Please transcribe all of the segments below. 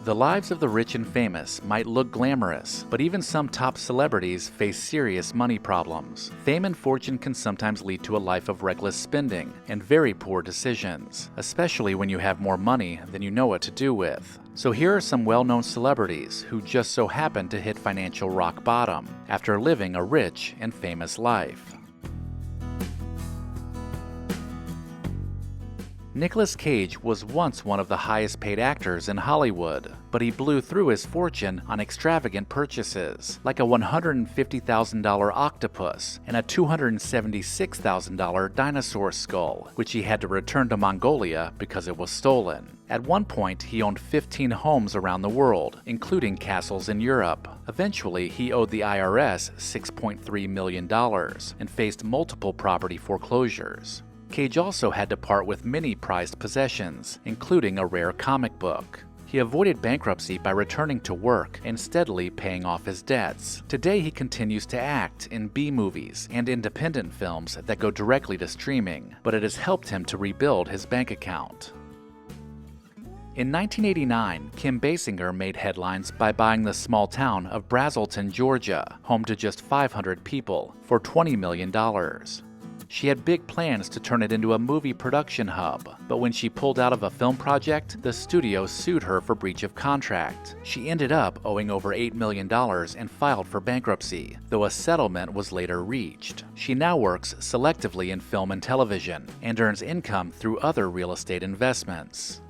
The lives of the rich and famous might look glamorous, but even some top celebrities face serious money problems. Fame and fortune can sometimes lead to a life of reckless spending and very poor decisions, especially when you have more money than you know what to do with. So here are some well-known celebrities who just so happened to hit financial rock bottom after living a rich and famous life. Nicolas Cage was once one of the highest paid actors in Hollywood, but he blew through his fortune on extravagant purchases, like a $150,000 octopus and a $276,000 dinosaur skull, which he had to return to Mongolia because it was stolen. At one point, he owned 15 homes around the world, including castles in Europe. Eventually, he owed the IRS $6.3 million and faced multiple property foreclosures. Cage also had to part with many prized possessions, including a rare comic book. He avoided bankruptcy by returning to work and steadily paying off his debts. Today he continues to act in B-movies and independent films that go directly to streaming, but it has helped him to rebuild his bank account. In 1989, Kim Basinger made headlines by buying the small town of Brazelton, Georgia, home to just 500 people, for $20 million. She had big plans to turn it into a movie production hub, but when she pulled out of a film project, the studio sued her for breach of contract. She ended up owing over $8 million and filed for bankruptcy, though a settlement was later reached. She now works selectively in film and television and earns income through other real estate investments.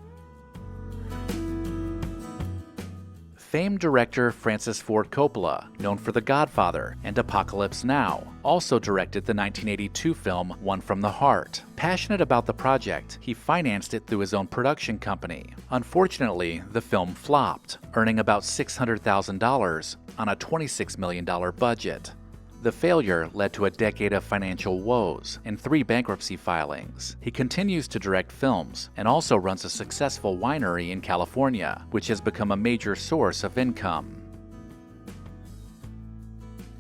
Famed director Francis Ford Coppola, known for The Godfather and Apocalypse Now, also directed the 1982 film One from the Heart. Passionate about the project, he financed it through his own production company. Unfortunately, the film flopped, earning about $600,000 on a $26 million budget. The failure led to a decade of financial woes and 3 bankruptcy filings. He continues to direct films and also runs a successful winery in California, which has become a major source of income.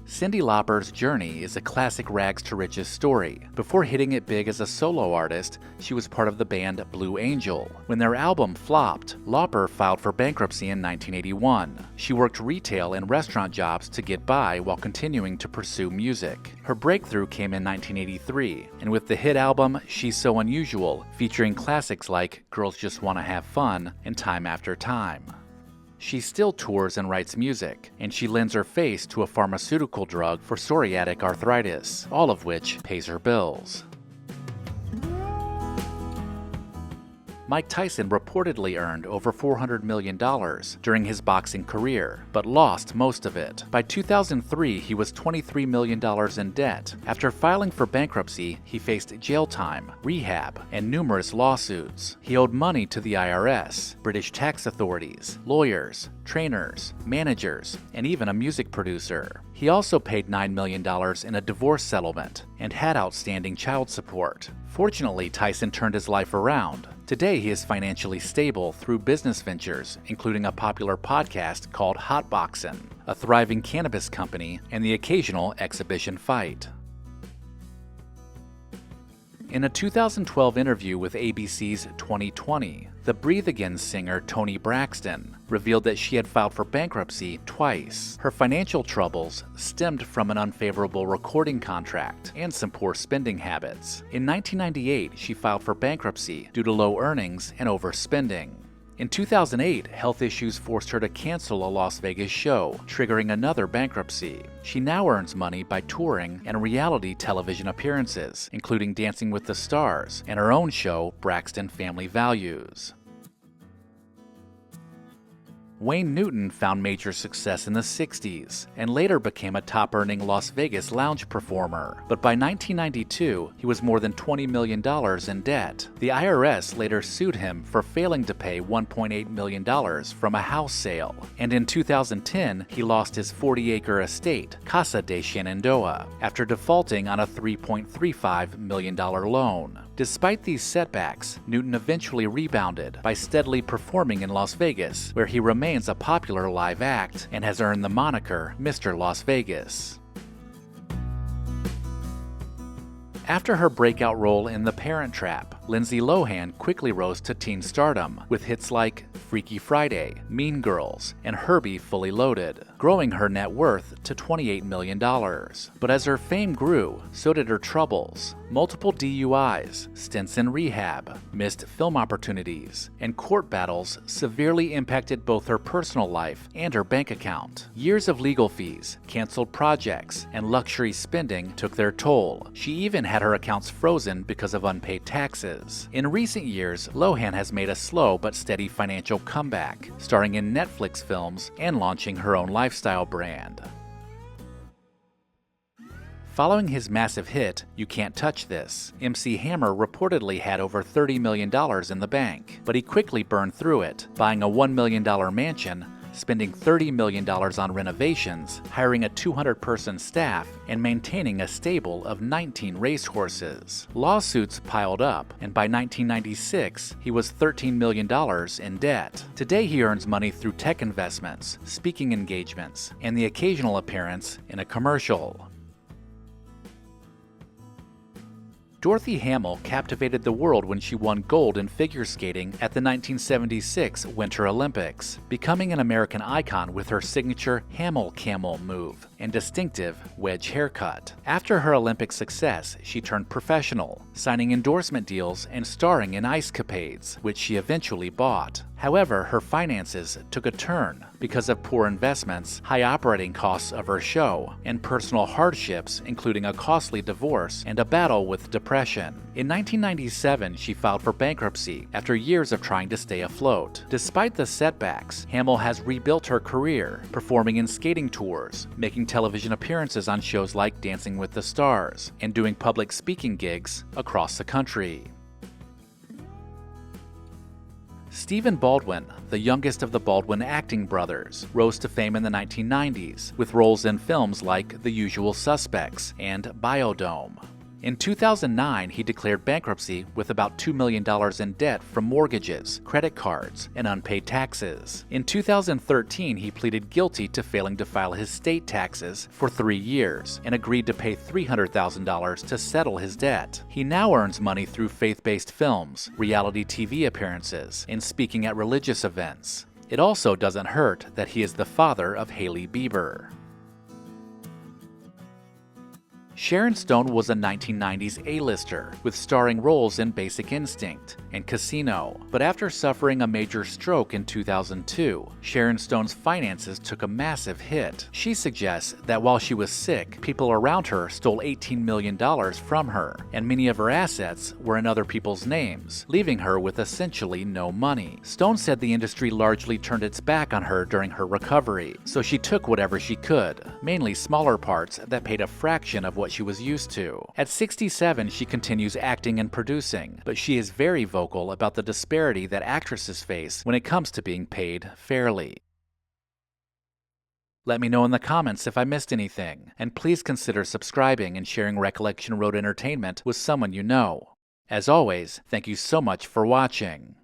Cyndi Lauper's journey is a classic rags to riches story. Before hitting it big as a solo artist, she was part of the band Blue Angel. When their album flopped, Lauper filed for bankruptcy in 1981. She worked retail and restaurant jobs to get by while continuing to pursue music. Her breakthrough came in 1983, and with the hit album She's So Unusual, featuring classics like Girls Just Wanna Have Fun and Time After Time. She still tours and writes music, and she lends her face to a pharmaceutical drug for psoriatic arthritis, all of which pays her bills. Mike Tyson reportedly earned over $400 million during his boxing career, but lost most of it. By 2003, he was $23 million in debt. After filing for bankruptcy, he faced jail time, rehab, and numerous lawsuits. He owed money to the IRS, British tax authorities, lawyers, trainers, managers, and even a music producer. He also paid $9 million in a divorce settlement and had outstanding child support. Fortunately, Tyson turned his life around. Today, he is financially stable through business ventures, including a popular podcast called Hotboxin, a thriving cannabis company, and the occasional exhibition fight. In a 2012 interview with ABC's 2020, the Breathe Again singer Toni Braxton revealed that she had filed for bankruptcy twice. Her financial troubles stemmed from an unfavorable recording contract and some poor spending habits. In 1998, she filed for bankruptcy due to low earnings and overspending. In 2008, health issues forced her to cancel a Las Vegas show, triggering another bankruptcy. She now earns money by touring and reality television appearances, including Dancing with the Stars and her own show, Braxton Family Values. Wayne Newton found major success in the 60s and later became a top-earning Las Vegas lounge performer. But by 1992, he was more than $20 million in debt. The IRS later sued him for failing to pay $1.8 million from a house sale. And in 2010, he lost his 40-acre estate, Casa de Shenandoah, after defaulting on a $3.35 million loan. Despite these setbacks, Newton eventually rebounded by steadily performing in Las Vegas, where he remains a popular live act and has earned the moniker Mr. Las Vegas. After her breakout role in The Parent Trap, Lindsay Lohan quickly rose to teen stardom with hits like Freaky Friday, Mean Girls, and Herbie Fully Loaded, growing her net worth to $28 million. But as her fame grew, so did her troubles. Multiple DUIs, stints in rehab, missed film opportunities, and court battles severely impacted both her personal life and her bank account. Years of legal fees, canceled projects, and luxury spending took their toll. She even had her accounts frozen because of unpaid taxes. In recent years, Lohan has made a slow but steady financial comeback, starring in Netflix films and launching her own lifestyle brand. Following his massive hit, You Can't Touch This, MC Hammer reportedly had over $30 million in the bank, but he quickly burned through it, buying a $1 million mansion, spending $30 million on renovations, hiring a 200-person staff, and maintaining a stable of 19 racehorses. Lawsuits piled up, and by 1996, he was $13 million in debt. Today he earns money through tech investments, speaking engagements, and the occasional appearance in a commercial. Dorothy Hamill captivated the world when she won gold in figure skating at the 1976 Winter Olympics, becoming an American icon with her signature Hamill camel move and distinctive wedge haircut. After her Olympic success, she turned professional, signing endorsement deals and starring in ice capades, which she eventually bought. However, her finances took a turn because of poor investments, high operating costs of her show, and personal hardships, including a costly divorce and a battle with depression. In 1997, she filed for bankruptcy after years of trying to stay afloat. Despite the setbacks, Hamill has rebuilt her career, performing in skating tours, making television appearances on shows like Dancing with the Stars, and doing public speaking gigs across the country. Stephen Baldwin, the youngest of the Baldwin acting brothers, rose to fame in the 1990s with roles in films like The Usual Suspects and Biodome. In 2009, he declared bankruptcy with about $2 million in debt from mortgages, credit cards, and unpaid taxes. In 2013, he pleaded guilty to failing to file his state taxes for 3 years and agreed to pay $300,000 to settle his debt. He now earns money through faith-based films, reality TV appearances, and speaking at religious events. It also doesn't hurt that he is the father of Hailey Bieber. Sharon Stone was a 1990s A-lister with starring roles in Basic Instinct and Casino, but after suffering a major stroke in 2002, Sharon Stone's finances took a massive hit. She suggests that while she was sick, people around her stole $18 million from her, and many of her assets were in other people's names, leaving her with essentially no money. Stone said the industry largely turned its back on her during her recovery, so she took whatever she could, mainly smaller parts that paid a fraction of what she was used to. At 67, she continues acting and producing, but she is very vocal about the disparity that actresses face when it comes to being paid fairly. Let me know in the comments if I missed anything, and please consider subscribing and sharing Recollection Road Entertainment with someone you know. As always, thank you so much for watching.